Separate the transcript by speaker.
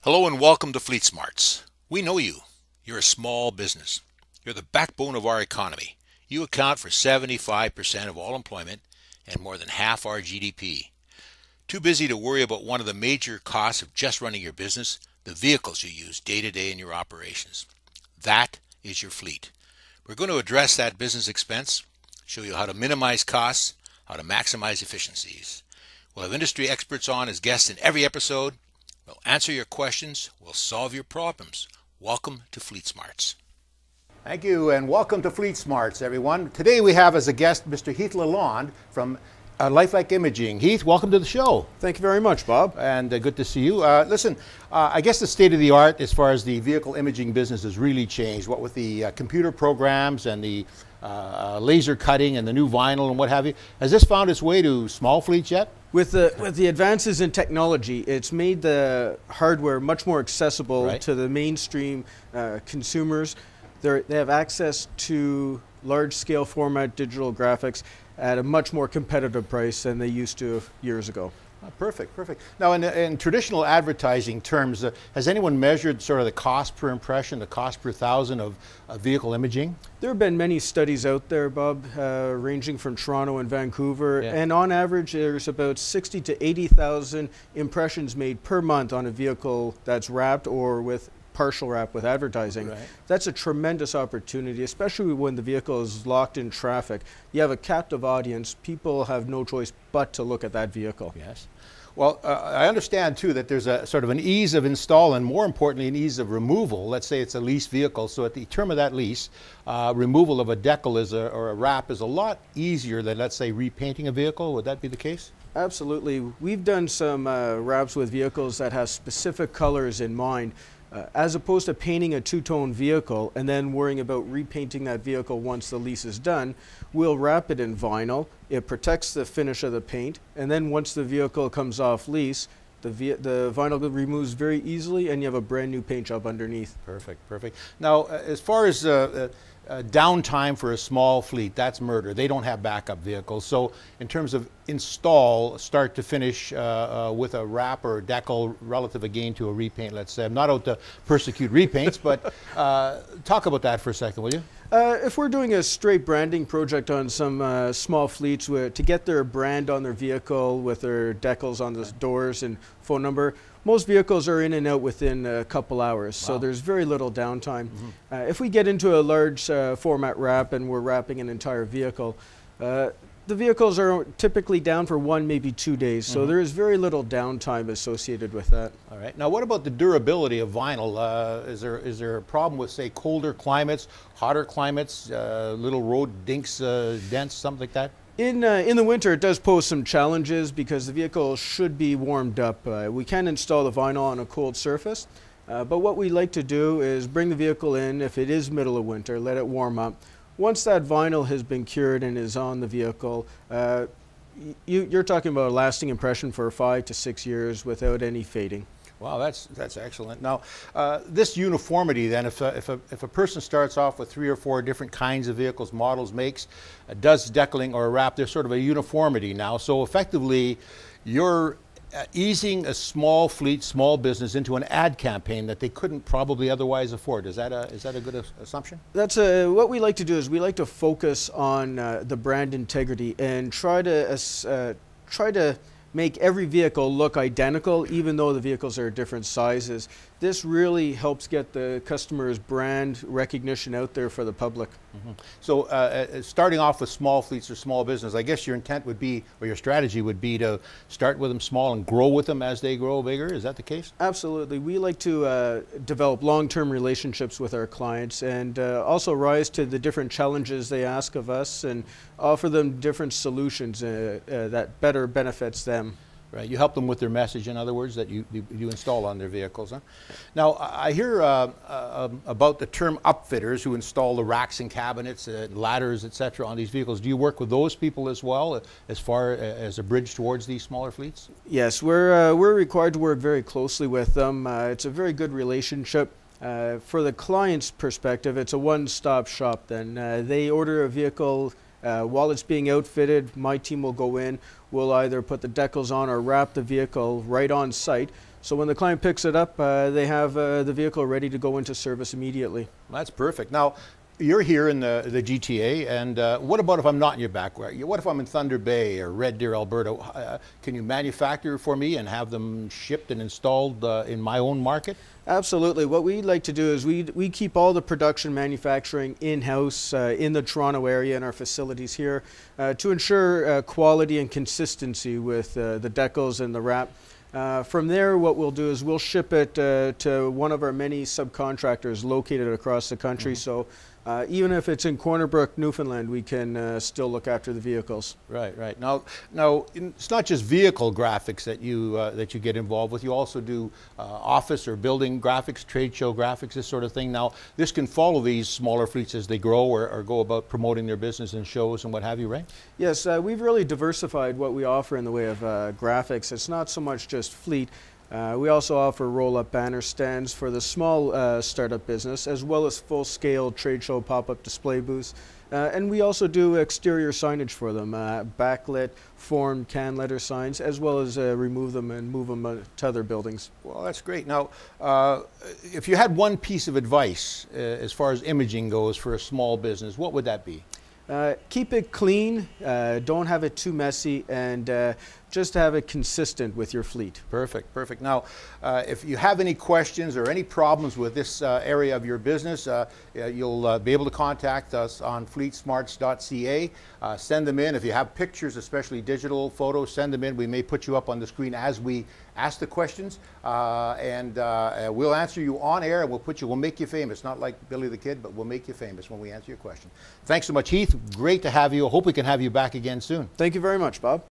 Speaker 1: Hello and welcome to FleetSmarts. We know you. You're a small business. You're the backbone of our economy. You account for 75% of all employment and more than half our GDP. Too busy to worry about one of the major costs of just running your business, the vehicles you use day to day in your operations. That is your fleet. We're going to address that business expense, show you how to minimize costs, how to maximize efficiencies. We'll have industry experts on as guests in every episode. We'll answer your questions. We'll solve your problems. Welcome to FleetSmarts.
Speaker 2: Thank you, and welcome to FleetSmarts, everyone. Today we have as a guest Mr. Heath Lalonde from LifeLike Imaging. Heath, welcome to the show.
Speaker 3: Thank you very much, Bob.
Speaker 2: And good to see you. Listen, I guess the state of the art as far as the vehicle imaging business has really changed. What with the computer programs and the laser cutting and the new vinyl and what have you. Has this found its way to small fleets yet?
Speaker 3: With the advances in technology, it's made the hardware much more accessible to the mainstream consumers. They have access to large-scale format digital graphics at a much more competitive price than they used to years ago.
Speaker 2: Perfect, perfect. Now, in traditional advertising terms, has anyone measured sort of the cost per impression, the cost per thousand of vehicle imaging?
Speaker 3: There have been many studies out there, Bob, ranging from Toronto and Vancouver, and on average, there's about 60 to 80,000 impressions made per month on a vehicle that's wrapped or with partial wrap with advertising. That's a tremendous opportunity, especially when the vehicle is locked in traffic. You have a captive audience. People have no choice but to look at that vehicle.
Speaker 2: Yes. Well, I understand too that there's a sort of an ease of install and more importantly an ease of removal. Let's say it's a lease vehicle, so at the term of that lease, removal of a decal or a wrap is a lot easier than, let's say, repainting a vehicle. Would that be the case?
Speaker 3: Absolutely. We've done some wraps with vehicles that have specific colors in mind. As opposed to painting a two-tone vehicle and then worrying about repainting that vehicle once the lease is done, we'll wrap it in vinyl. It protects the finish of the paint, and then once the vehicle comes off lease, the vinyl removes very easily and you have a brand new paint job underneath.
Speaker 2: Perfect, perfect. Now, as far as downtime for a small fleet, that's murder. They don't have backup vehicles. So in terms of install, start to finish with a wrap or a decal relative again to a repaint, let's say. I'm not out to persecute repaints, but talk about that for a second, will you?
Speaker 3: If we're doing a straight branding project on some small fleets to get their brand on their vehicle with their decals on the doors and phone number, most vehicles are in and out within a couple hours, so there's very little downtime. If we get into a large format wrap and we're wrapping an entire vehicle, the vehicles are typically down for 1, maybe 2 days, so there is very little downtime associated with that.
Speaker 2: All right. Now, what about the durability of vinyl? Is there a problem with, say, colder climates, hotter climates, little road dinks, dents, something like that?
Speaker 3: In the winter, it does pose some challenges because the vehicle should be warmed up. We can install the vinyl on a cold surface, but what we like to do is bring the vehicle in if it is middle of winter, let it warm up. Once that vinyl has been cured and is on the vehicle, you're talking about a lasting impression for 5 to 6 years without any fading.
Speaker 2: Wow, that's excellent. Now, this uniformity then, if a person starts off with 3 or 4 different kinds of vehicles, models, makes, does decaling or a wrap, there's sort of a uniformity now. So effectively, you're easing a small fleet, small business into an ad campaign that they couldn't probably otherwise afford. Is that a good assumption?
Speaker 3: That's what we like to do is we like to focus on the brand integrity and try to make every vehicle look identical, even though the vehicles are different sizes. This really helps get the customer's brand recognition out there for the public.
Speaker 2: So starting off with small fleets or small business, I guess your intent would be, or your strategy would be to start with them small and grow with them as they grow bigger. Is that the case?
Speaker 3: Absolutely. We like to develop long-term relationships with our clients and also rise to the different challenges they ask of us and offer them different solutions that better benefits them.
Speaker 2: Right, you help them with their message, in other words, that you install on their vehicles. Huh? Now, I hear about the term upfitters who install the racks and cabinets, ladders, etc. on these vehicles. Do you work with those people as well, as far as a bridge towards these smaller fleets?
Speaker 3: Yes, we're required to work very closely with them. It's a very good relationship. For the client's perspective, it's a one-stop shop then. They order a vehicle. While it's being outfitted, my team will go in. We'll either put the decals on or wrap the vehicle right on site. So when the client picks it up, they have the vehicle ready to go into service immediately.
Speaker 2: That's perfect. Now, you're here in the GTA, and what about if I'm not in your backyard? What if I'm in Thunder Bay or Red Deer, Alberta? Can you manufacture for me and have them shipped and installed in my own market?
Speaker 3: Absolutely. What we like to do is we keep all the production manufacturing in-house in the Toronto area in our facilities here to ensure quality and consistency with the decals and the wrap. From there, what we'll do is we'll ship it to one of our many subcontractors located across the country. So even if it's in Corner Brook, Newfoundland, we can still look after the vehicles.
Speaker 2: Right, right. Now, it's not just vehicle graphics that you get involved with. You also do office or building graphics, trade show graphics, this sort of thing. Now, this can follow these smaller fleets as they grow or go about promoting their business in shows and what have you, right?
Speaker 3: Yes, we've really diversified what we offer in the way of graphics. It's not so much just fleet. We also offer roll-up banner stands for the small startup business, as well as full-scale trade show pop-up display booths. And we also do exterior signage for them, backlit, form, can letter signs, as well as remove them and move them to other buildings.
Speaker 2: Well, that's great. Now, if you had one piece of advice as far as imaging goes for a small business, what would that be?
Speaker 3: Keep it clean, don't have it too messy, and just have it consistent with your fleet.
Speaker 2: Perfect, perfect. Now, if you have any questions or any problems with this area of your business, you'll be able to contact us on FleetSmarts.ca. Send them in. If you have pictures, especially digital photos, send them in. We may put you up on the screen as we ask the questions, and we'll answer you on air, and we'll make you famous. Not like Billy the Kid, but we'll make you famous when we answer your question. Thanks so much, Heath. Great to have you. I hope we can have you back again soon.
Speaker 3: Thank you very much, Bob.